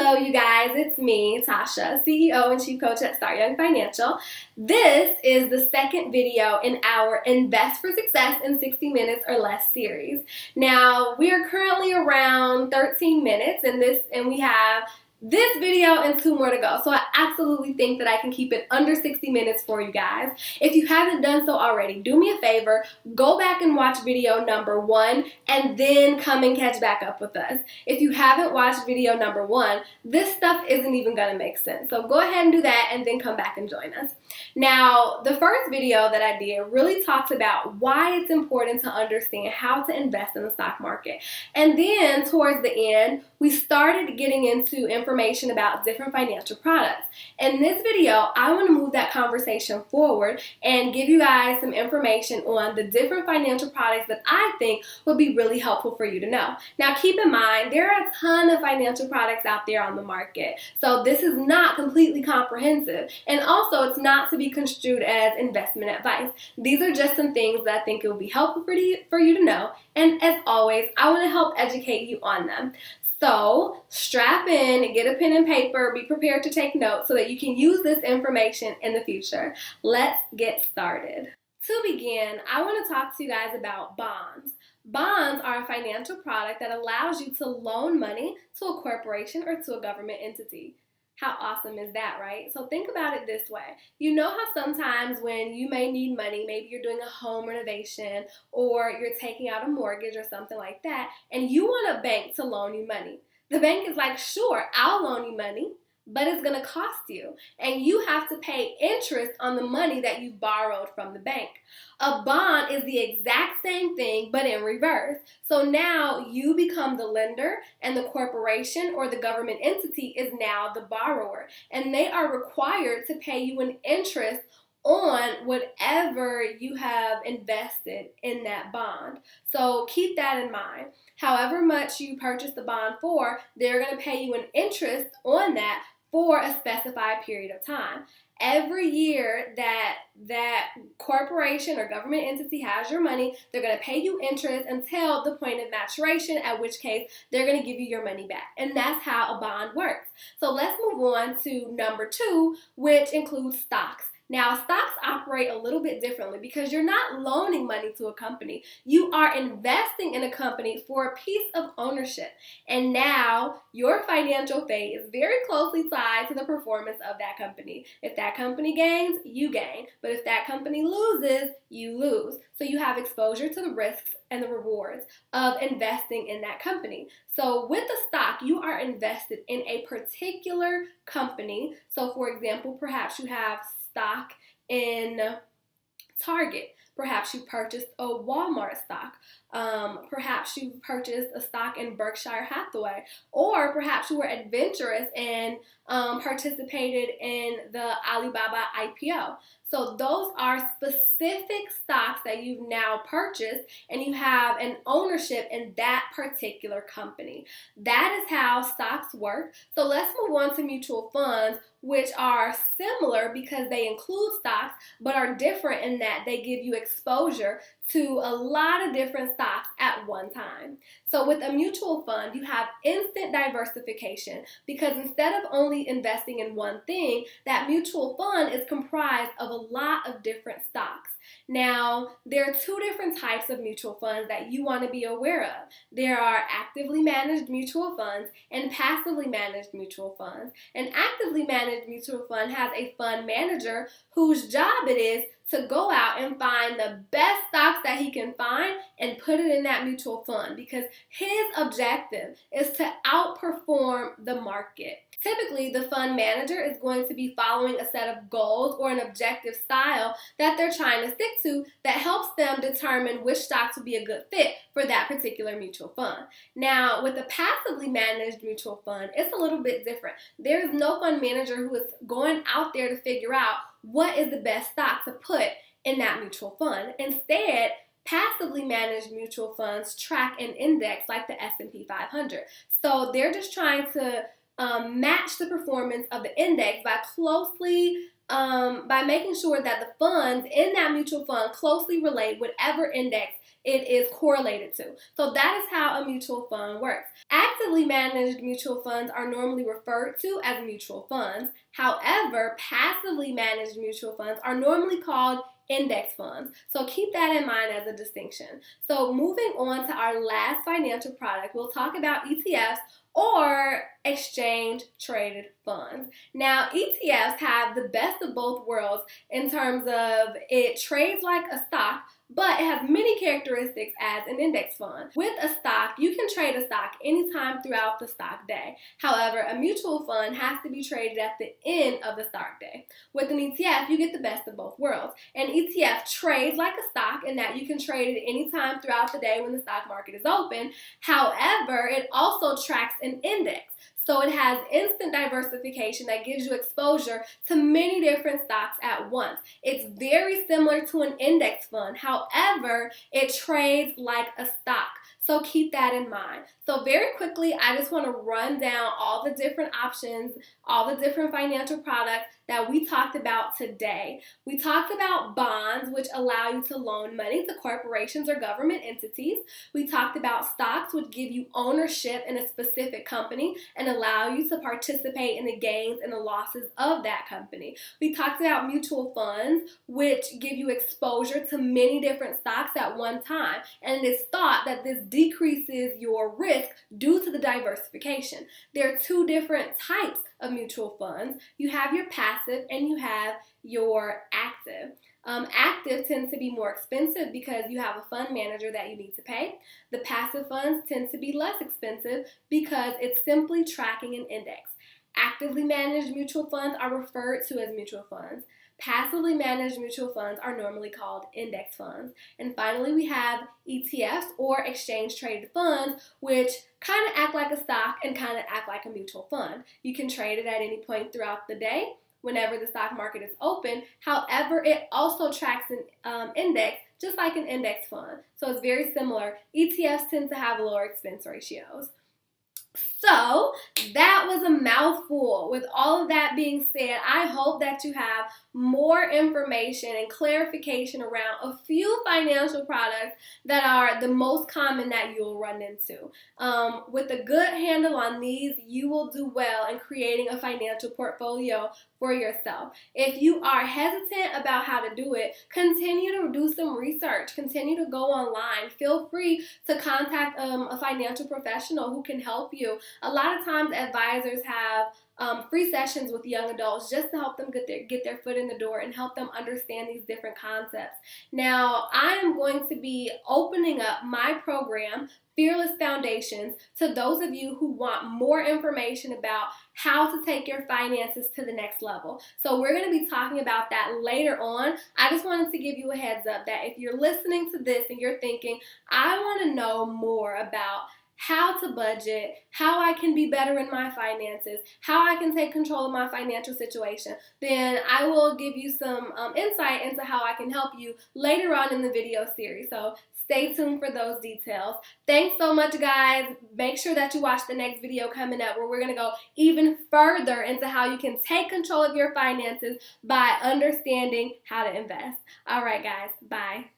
Hello, you guys. It's me, Tasha, CEO and Chief Coach at Start Young Financial. This is the second video in our Invest for Success in 60 Minutes or Less series. Now, we are currently around 13 minutes and we have this video and 2 more to go. So I absolutely think that I can keep it under 60 minutes for you guys. If you haven't done so already, do me a favor, go back and watch video number 1 and then come and catch back up with us. If you haven't watched video number 1, this stuff isn't even gonna make sense. So go ahead and do that and then come back and join us. Now, the first video that I did really talks about why it's important to understand how to invest in the stock market. And then towards the end, we started getting into information about different financial products. In this video, I want to move that conversation forward and give you guys some information on the different financial products that I think would be really helpful for you to know. Now, keep in mind, there are a ton of financial products out there on the market. So this is not completely comprehensive. And also, it's not to be construed as investment advice. These are just some things that I think it will be helpful for you to know. And as always, I want to help educate you on them. So strap in, get a pen and paper, be prepared to take notes so that you can use this information in the future. Let's get started. To begin, I want to talk to you guys about bonds. Bonds are a financial product that allows you to loan money to a corporation or to a government entity. How awesome is that, right? So think about it this way. You know how sometimes when you may need money, maybe you're doing a home renovation or you're taking out a mortgage or something like that, and you want a bank to loan you money. The bank is like, sure, I'll loan you money, but it's going to cost you. And you have to pay interest on the money that you borrowed from the bank. A bond is the exact same thing, but in reverse. So now you become the lender and the corporation or the government entity is now the borrower. And they are required to pay you an interest on whatever you have invested in that bond. So keep that in mind. However much you purchase the bond for, they're going to pay you an interest on that for a specified period of time. Every year that corporation or government entity has your money, they're going to pay you interest until the point of maturation, at which case they're going to give you your money back. And that's how a bond works. So let's move on to number 2, which includes stocks. Now, stocks operate a little bit differently because you're not loaning money to a company. You are investing in a company for a piece of ownership. And now your financial fate is very closely tied to the performance of that company. If that company gains, you gain. But if that company loses, you lose. So you have exposure to the risks and the rewards of investing in that company. So with the stock, you are invested in a particular company. So for example, perhaps you have stock in Target. Perhaps you purchased a Walmart stock. Perhaps you purchased a stock in Berkshire Hathaway. Or perhaps you were adventurous and participated in the Alibaba IPO. So those are specific stocks that you've now purchased and you have an ownership in that particular company. That is how stocks work. So let's move on to mutual funds, which are similar because they include stocks but are different in that they give you exposure to a lot of different stocks at one time. So with a mutual fund, you have instant diversification because instead of only investing in one thing, that mutual fund is comprised of a lot of different stocks. Now, there are 2 different types of mutual funds that you want to be aware of. There are actively managed mutual funds and passively managed mutual funds. An actively managed mutual fund has a fund manager whose job it is to go out and find the best stocks that he can find and put it in that mutual fund because his objective is to outperform the market. Typically, the fund manager is going to be following a set of goals or an objective style that they're trying to stick to that helps them determine which stocks would be a good fit for that particular mutual fund. Now, with a passively managed mutual fund, it's a little bit different. There is no fund manager who is going out there to figure out what is the best stock to put in that mutual fund. Instead, passively managed mutual funds track an index like the S&P 500. So they're just trying to match the performance of the index by making sure that the funds in that mutual fund closely relate whatever index it is correlated to. So that is how a mutual fund works. Actively managed mutual funds are normally referred to as mutual funds. However, passively managed mutual funds are normally called index funds. So keep that in mind as a distinction. So moving on to our last financial product, we'll talk about ETFs, or exchange traded funds. Now, ETFs have the best of both worlds in terms of it trades like a stock, but it has many characteristics as an index fund. With a stock, you can trade a stock anytime throughout the stock day. However, a mutual fund has to be traded at the end of the stock day. With an ETF, you get the best of both worlds. An ETF trades like a stock in that you can trade it anytime throughout the day when the stock market is open. However, it also tracks an index. So it has instant diversification that gives you exposure to many different stocks at once. It's very similar to an index fund. However, it trades like a stock. So keep that in mind. So very quickly, I just want to run down all the different options, all the different financial products that we talked about today. We talked about bonds, which allow you to loan money to corporations or government entities. We talked about stocks, which give you ownership in a specific company and allow you to participate in the gains and the losses of that company. We talked about mutual funds, which give you exposure to many different stocks at one time. And it is thought that this decreases your risk due to the diversification. There are two different types of mutual funds. You have your passive and you have your active. Active tends to be more expensive because you have a fund manager that you need to pay. The passive funds tend to be less expensive because it's simply tracking an index. Actively managed mutual funds are referred to as mutual funds. Passively managed mutual funds are normally called index funds. And finally, we have ETFs, or exchange traded funds, which kind of act like a stock and kind of act like a mutual fund. You can trade it at any point throughout the day whenever the stock market is open. However, it also tracks an index just like an index fund. So it's very similar. ETFs tend to have lower expense ratios. So that was a mouthful. With all of that being said, I hope that you have more information and clarification around a few financial products that are the most common that you'll run into. With a good handle on these, you will do well in creating a financial portfolio for yourself. If you are hesitant about how to do it, continue to do some research. Continue to go online. Feel free to contact a financial professional who can help you. A lot of times advisors have free sessions with young adults just to help them get their foot in the door and help them understand these different concepts. Now, I am going to be opening up my program, Fearless Foundations, to those of you who want more information about how to take your finances to the next level. So we're going to be talking about that later on. I just wanted to give you a heads up that if you're listening to this and you're thinking, I want to know more about how to budget, how I can be better in my finances, how I can take control of my financial situation, then I will give you some insight into how I can help you later on in the video series. So stay tuned for those details. Thanks so much, guys. Make sure that you watch the next video coming up where we're going to go even further into how you can take control of your finances by understanding how to invest. All right, guys. Bye.